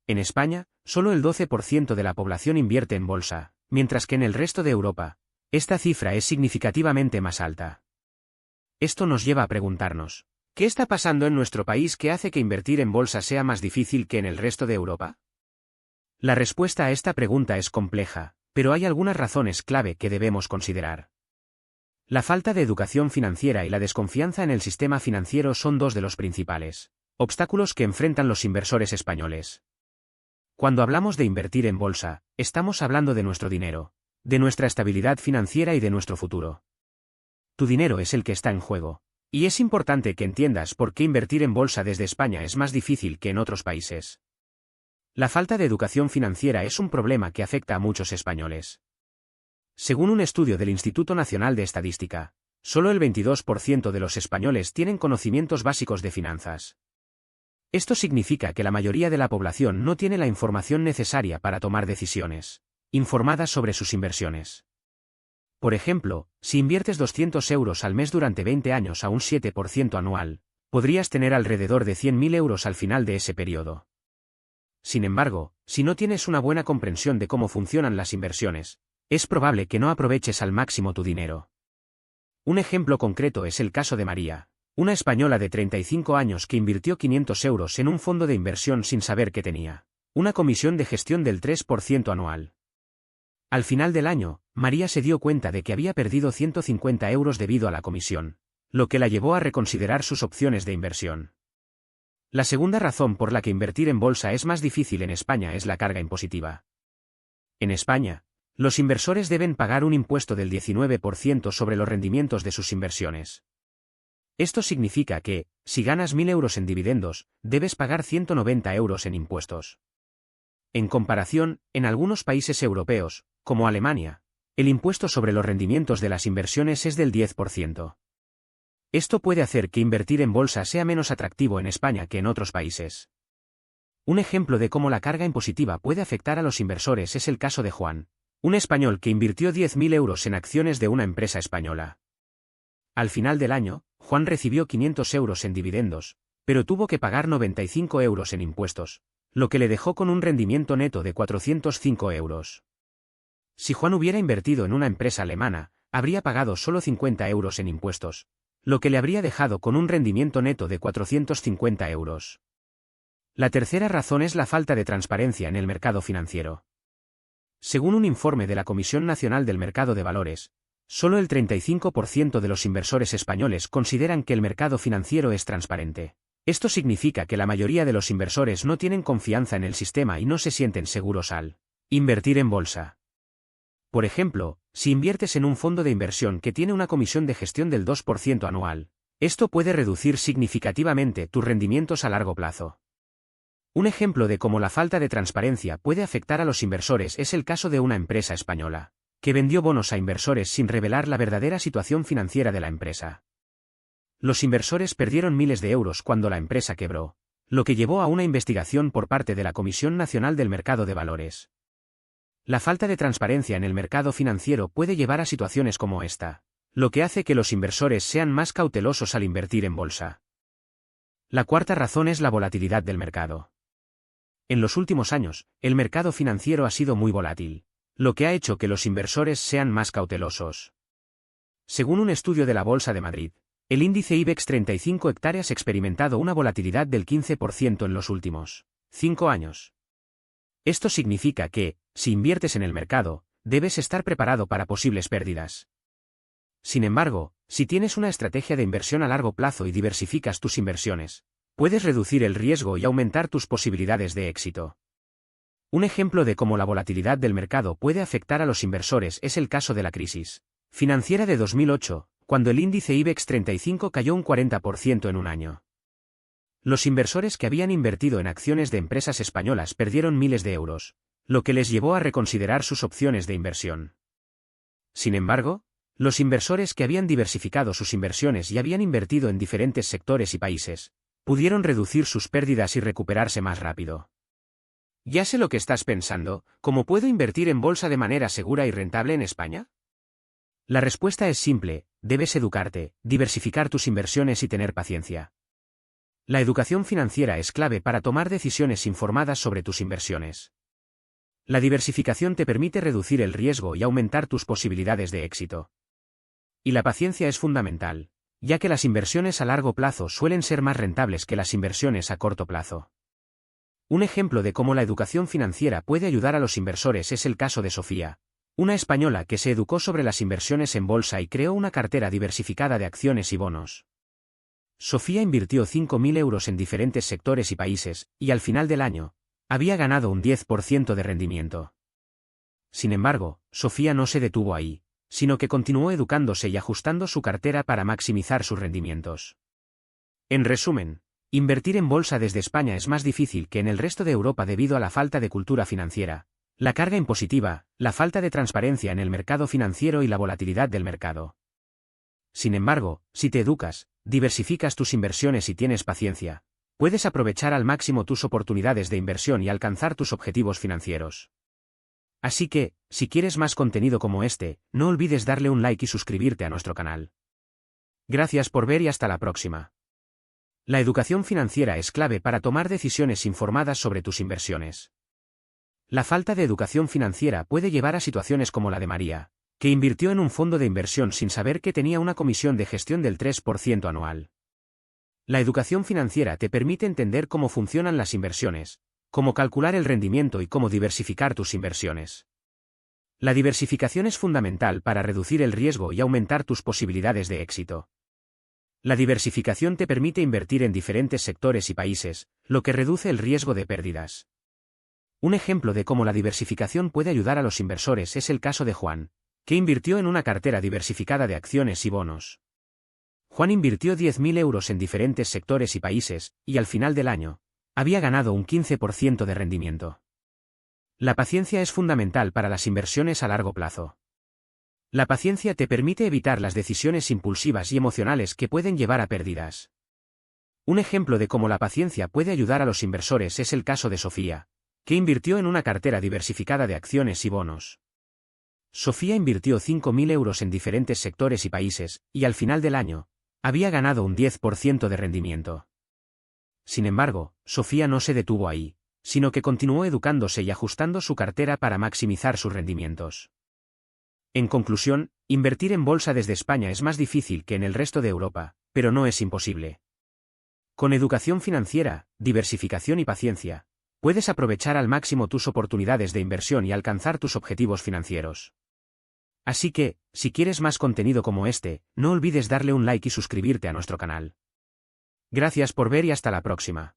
En España, solo el 12% de la población invierte en bolsa, mientras que en el resto de Europa, esta cifra es significativamente más alta. Esto nos lleva a preguntarnos, ¿qué está pasando en nuestro país que hace que invertir en bolsa sea más difícil que en el resto de Europa? La respuesta a esta pregunta es compleja, pero hay algunas razones clave que debemos considerar. La falta de educación financiera y la desconfianza en el sistema financiero son dos de los principales obstáculos que enfrentan los inversores españoles. Cuando hablamos de invertir en bolsa, estamos hablando de nuestro dinero, de nuestra estabilidad financiera y de nuestro futuro. Tu dinero es el que está en juego, y es importante que entiendas por qué invertir en bolsa desde España es más difícil que en otros países. La falta de educación financiera es un problema que afecta a muchos españoles. Según un estudio del Instituto Nacional de Estadística, solo el 22% de los españoles tienen conocimientos básicos de finanzas. Esto significa que la mayoría de la población no tiene la información necesaria para tomar decisiones informadas sobre sus inversiones. Por ejemplo, si inviertes 200 euros al mes durante 20 años a un 7% anual, podrías tener alrededor de 100.000 euros al final de ese periodo. Sin embargo, si no tienes una buena comprensión de cómo funcionan las inversiones, es probable que no aproveches al máximo tu dinero. Un ejemplo concreto es el caso de María, una española de 35 años que invirtió 500 euros en un fondo de inversión sin saber que tenía una comisión de gestión del 3% anual. Al final del año, María se dio cuenta de que había perdido 150 euros debido a la comisión, lo que la llevó a reconsiderar sus opciones de inversión. La segunda razón por la que invertir en bolsa es más difícil en España es la carga impositiva. En España, los inversores deben pagar un impuesto del 19% sobre los rendimientos de sus inversiones. Esto significa que, si ganas 1.000 euros en dividendos, debes pagar 190 euros en impuestos. En comparación, en algunos países europeos, como Alemania, el impuesto sobre los rendimientos de las inversiones es del 10%. Esto puede hacer que invertir en bolsa sea menos atractivo en España que en otros países. Un ejemplo de cómo la carga impositiva puede afectar a los inversores es el caso de Juan, un español que invirtió 10.000 euros en acciones de una empresa española. Al final del año, Juan recibió 500 euros en dividendos, pero tuvo que pagar 95 euros en impuestos, lo que le dejó con un rendimiento neto de 405 euros. Si Juan hubiera invertido en una empresa alemana, habría pagado solo 50 euros en impuestos, lo que le habría dejado con un rendimiento neto de 450 euros. La tercera razón es la falta de transparencia en el mercado financiero. Según un informe de la Comisión Nacional del Mercado de Valores, solo el 35% de los inversores españoles consideran que el mercado financiero es transparente. Esto significa que la mayoría de los inversores no tienen confianza en el sistema y no se sienten seguros al invertir en bolsa. Por ejemplo, si inviertes en un fondo de inversión que tiene una comisión de gestión del 2% anual, esto puede reducir significativamente tus rendimientos a largo plazo. Un ejemplo de cómo la falta de transparencia puede afectar a los inversores es el caso de una empresa española, que vendió bonos a inversores sin revelar la verdadera situación financiera de la empresa. Los inversores perdieron miles de euros cuando la empresa quebró, lo que llevó a una investigación por parte de la Comisión Nacional del Mercado de Valores. La falta de transparencia en el mercado financiero puede llevar a situaciones como esta, lo que hace que los inversores sean más cautelosos al invertir en bolsa. La cuarta razón es la volatilidad del mercado. En los últimos años, el mercado financiero ha sido muy volátil, lo que ha hecho que los inversores sean más cautelosos. Según un estudio de la Bolsa de Madrid, el índice IBEX 35 hectáreas ha experimentado una volatilidad del 15% en los últimos 5 años. Esto significa que, si inviertes en el mercado, debes estar preparado para posibles pérdidas. Sin embargo, si tienes una estrategia de inversión a largo plazo y diversificas tus inversiones, puedes reducir el riesgo y aumentar tus posibilidades de éxito. Un ejemplo de cómo la volatilidad del mercado puede afectar a los inversores es el caso de la crisis financiera de 2008, cuando el índice IBEX 35 cayó un 40% en un año. Los inversores que habían invertido en acciones de empresas españolas perdieron miles de euros, lo que les llevó a reconsiderar sus opciones de inversión. Sin embargo, los inversores que habían diversificado sus inversiones y habían invertido en diferentes sectores y países, pudieron reducir sus pérdidas y recuperarse más rápido. Ya sé lo que estás pensando, ¿cómo puedo invertir en bolsa de manera segura y rentable en España? La respuesta es simple, debes educarte, diversificar tus inversiones y tener paciencia. La educación financiera es clave para tomar decisiones informadas sobre tus inversiones. La diversificación te permite reducir el riesgo y aumentar tus posibilidades de éxito. Y la paciencia es fundamental, ya que las inversiones a largo plazo suelen ser más rentables que las inversiones a corto plazo. Un ejemplo de cómo la educación financiera puede ayudar a los inversores es el caso de Sofía, una española que se educó sobre las inversiones en bolsa y creó una cartera diversificada de acciones y bonos. Sofía invirtió 5.000 euros en diferentes sectores y países, y al final del año, había ganado un 10% de rendimiento. Sin embargo, Sofía no se detuvo ahí, sino que continuó educándose y ajustando su cartera para maximizar sus rendimientos. En resumen, invertir en bolsa desde España es más difícil que en el resto de Europa debido a la falta de cultura financiera, la carga impositiva, la falta de transparencia en el mercado financiero y la volatilidad del mercado. Sin embargo, si te educas, diversificas tus inversiones y tienes paciencia, puedes aprovechar al máximo tus oportunidades de inversión y alcanzar tus objetivos financieros. Así que, si quieres más contenido como este, no olvides darle un like y suscribirte a nuestro canal. Gracias por ver y hasta la próxima. La educación financiera es clave para tomar decisiones informadas sobre tus inversiones. La falta de educación financiera puede llevar a situaciones como la de María, que invirtió en un fondo de inversión sin saber que tenía una comisión de gestión del 3% anual. La educación financiera te permite entender cómo funcionan las inversiones, cómo calcular el rendimiento y cómo diversificar tus inversiones. La diversificación es fundamental para reducir el riesgo y aumentar tus posibilidades de éxito. La diversificación te permite invertir en diferentes sectores y países, lo que reduce el riesgo de pérdidas. Un ejemplo de cómo la diversificación puede ayudar a los inversores es el caso de Juan, que invirtió en una cartera diversificada de acciones y bonos. Juan invirtió 10.000 euros en diferentes sectores y países, y al final del año, había ganado un 15% de rendimiento. La paciencia es fundamental para las inversiones a largo plazo. La paciencia te permite evitar las decisiones impulsivas y emocionales que pueden llevar a pérdidas. Un ejemplo de cómo la paciencia puede ayudar a los inversores es el caso de Sofía, que invirtió en una cartera diversificada de acciones y bonos. Sofía invirtió 5.000 euros en diferentes sectores y países, y al final del año, había ganado un 10% de rendimiento. Sin embargo, Sofía no se detuvo ahí, sino que continuó educándose y ajustando su cartera para maximizar sus rendimientos. En conclusión, invertir en bolsa desde España es más difícil que en el resto de Europa, pero no es imposible. Con educación financiera, diversificación y paciencia, puedes aprovechar al máximo tus oportunidades de inversión y alcanzar tus objetivos financieros. Así que, si quieres más contenido como este, no olvides darle un like y suscribirte a nuestro canal. Gracias por ver y hasta la próxima.